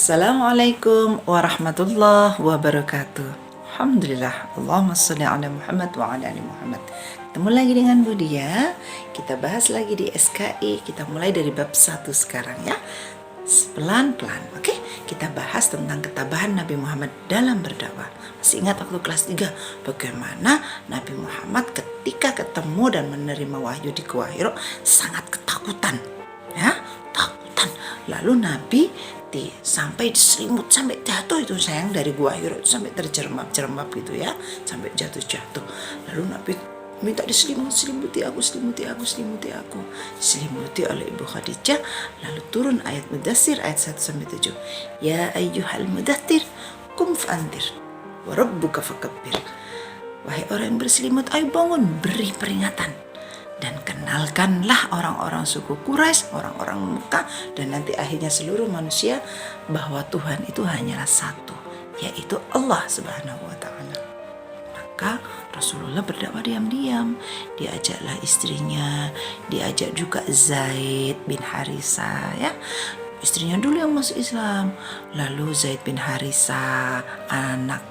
Assalamualaikum warahmatullahi wabarakatuh. Alhamdulillah. Allahumma sholli ala Muhammad wa ala ali Muhammad. Ketemu lagi dengan Budia. Kita bahas lagi di SKI. Kita mulai dari bab 1 sekarang ya. Pelan-pelan. Oke, kita bahas tentang ketabahan Nabi Muhammad dalam berdakwah. Masih ingat waktu kelas 3 bagaimana Nabi Muhammad ketika ketemu dan menerima wahyu di Gua Hira sangat ketakutan. Ya, takutan. Lalu Nabi sampai diselimut, sampai jatuh itu sayang dari Gua Hira sampai terjerembab gitu ya, sampai jatuh. Lalu Nabi minta diselimuti aku, diselimuti oleh Ibu Khadijah. Lalu turun ayat Mudaththir ayat 1-7. Ya ayyuhal mudaththir qum fa'andir wa rabbuka fakabbir. Wahai orang yang berselimut, ayo bangun, beri peringatan dan kenalkanlah orang-orang suku Quraisy, orang-orang Mekah, dan nanti akhirnya seluruh manusia bahwa Tuhan itu hanyalah satu, yaitu Allah Subhanahu wa Ta'ala. Maka Rasulullah berdakwah diam-diam, diajaklah istrinya, diajak juga Zaid bin Harisa ya. Istrinya dulu yang masuk Islam, lalu Zaid bin Harisa, anak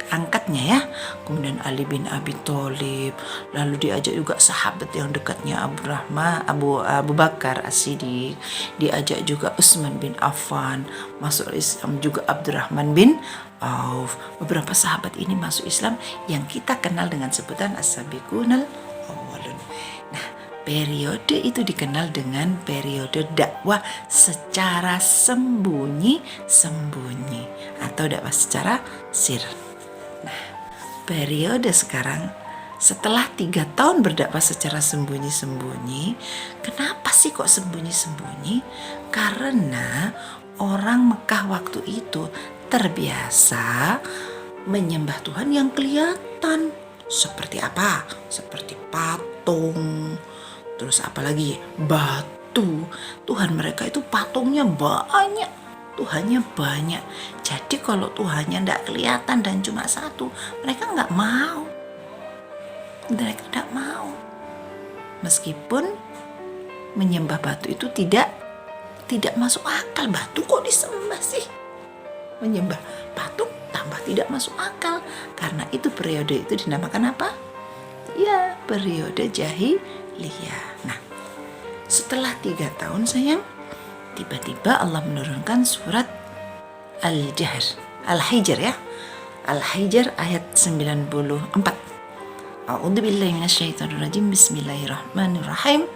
angkatnya ya, kemudian Ali bin Abi Thalib, lalu diajak juga sahabat yang dekatnya Abu Bakar As-Siddiq, diajak juga Utsman bin Affan, masuk Islam juga Abdurrahman bin Auf. Beberapa sahabat ini masuk Islam yang kita kenal dengan sebutan As-Sabiqunal Awwalun. Nah, periode itu dikenal dengan periode dakwah secara sembunyi-sembunyi atau dakwah secara sir. Nah, periode sekarang setelah 3 tahun berdakwah secara sembunyi-sembunyi, kenapa sih kok sembunyi-sembunyi? Karena orang Mekah waktu itu terbiasa menyembah Tuhan yang kelihatan. Seperti apa? Seperti patung, terus apalagi batu. Tuhan mereka itu patungnya banyak, Tuhannya banyak. Jadi kalau Tuhannya tidak kelihatan dan cuma satu, mereka nggak mau. Meskipun menyembah batu itu tidak masuk akal. Batu kok disembah sih? Menyembah patung tambah tidak masuk akal. Karena itu periode itu dinamakan apa? Ya, periode jahiliyah. Nah, setelah 3 tahun sayang, tiba-tiba Allah menurunkan surat Al-Hijr ya. Al-Hijr ayat 94. A'udzubillahi minasyaitonirrajim. Bismillahirrahmanirrahim.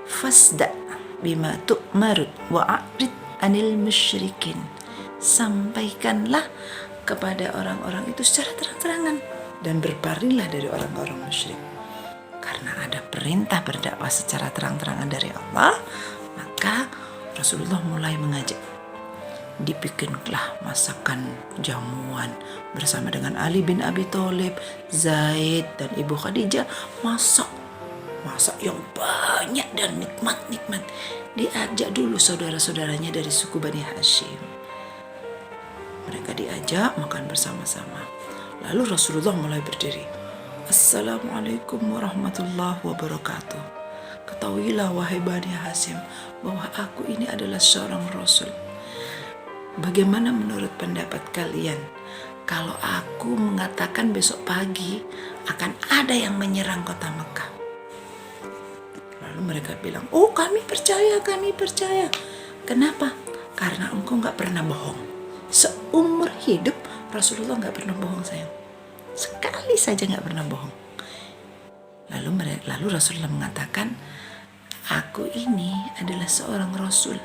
Fasda bima tu'marud wa'rid anil musyrikin. Sampaikanlah kepada orang-orang itu secara terang-terangan dan berpalinglah dari orang-orang musyrik. Karena ada perintah berdakwah secara terang-terangan dari Allah, maka Rasulullah mulai mengajak. Dibikinlah masakan jamuan bersama dengan Ali bin Abi Thalib, Zaid dan Ibu Khadijah. Masak yang banyak dan nikmat. Diajak dulu saudara-saudaranya dari suku Bani Hashim. Mereka diajak makan bersama-sama. Lalu Rasulullah mulai berdiri. Assalamualaikum warahmatullahi wabarakatuh. Ketahuilah wahai Bani Hashim bahwa aku ini adalah seorang Rasul. Bagaimana menurut pendapat kalian kalau aku mengatakan besok pagi akan ada yang menyerang kota Mekah? Lalu mereka bilang, oh kami percaya. Kenapa? Karena engkau gak pernah bohong. Seumur hidup Rasulullah gak pernah bohong sayang. Sekali saja gak pernah bohong. Lalu Rasulullah mengatakan, aku ini adalah seorang Rasul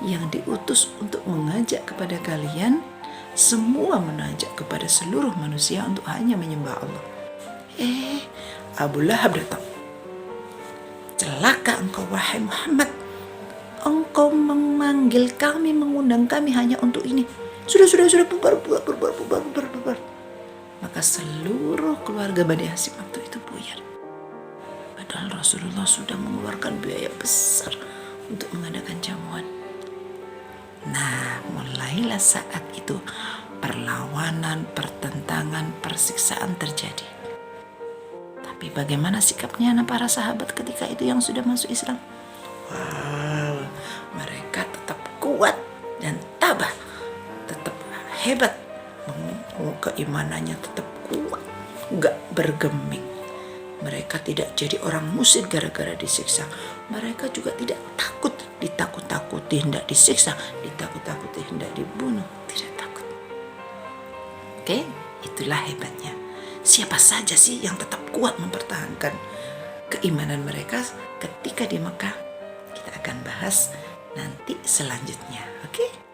yang diutus untuk mengajak kepada kalian semua, mengajak kepada seluruh manusia untuk hanya menyembah Allah. Abu Lahab datang. Celaka engkau wahai Muhammad, engkau memanggil kami, mengundang kami hanya untuk ini. Sudah bubar. Maka seluruh keluarga Bani Hashim waktu itu buyar. Padahal Rasulullah sudah mengeluarkan biaya besar untuk mengadakan jamuan. Nah, mulailah saat itu perlawanan, pertentangan, persiksaan terjadi. Tapi bagaimana sikapnya para sahabat ketika itu yang sudah masuk Islam? Wow, mereka tetap kuat dan tabah, tetap hebat, keimanannya tetap kuat, gak bergeming. Mereka tidak jadi orang musyrik gara-gara disiksa. Mereka juga tidak takut, ditakut-takuti hendak disiksa, ditakut-takuti hendak dibunuh, tidak takut. Oke, itulah hebatnya. Siapa saja sih yang tetap kuat mempertahankan keimanan mereka ketika di Mekah? Kita akan bahas nanti selanjutnya. Oke?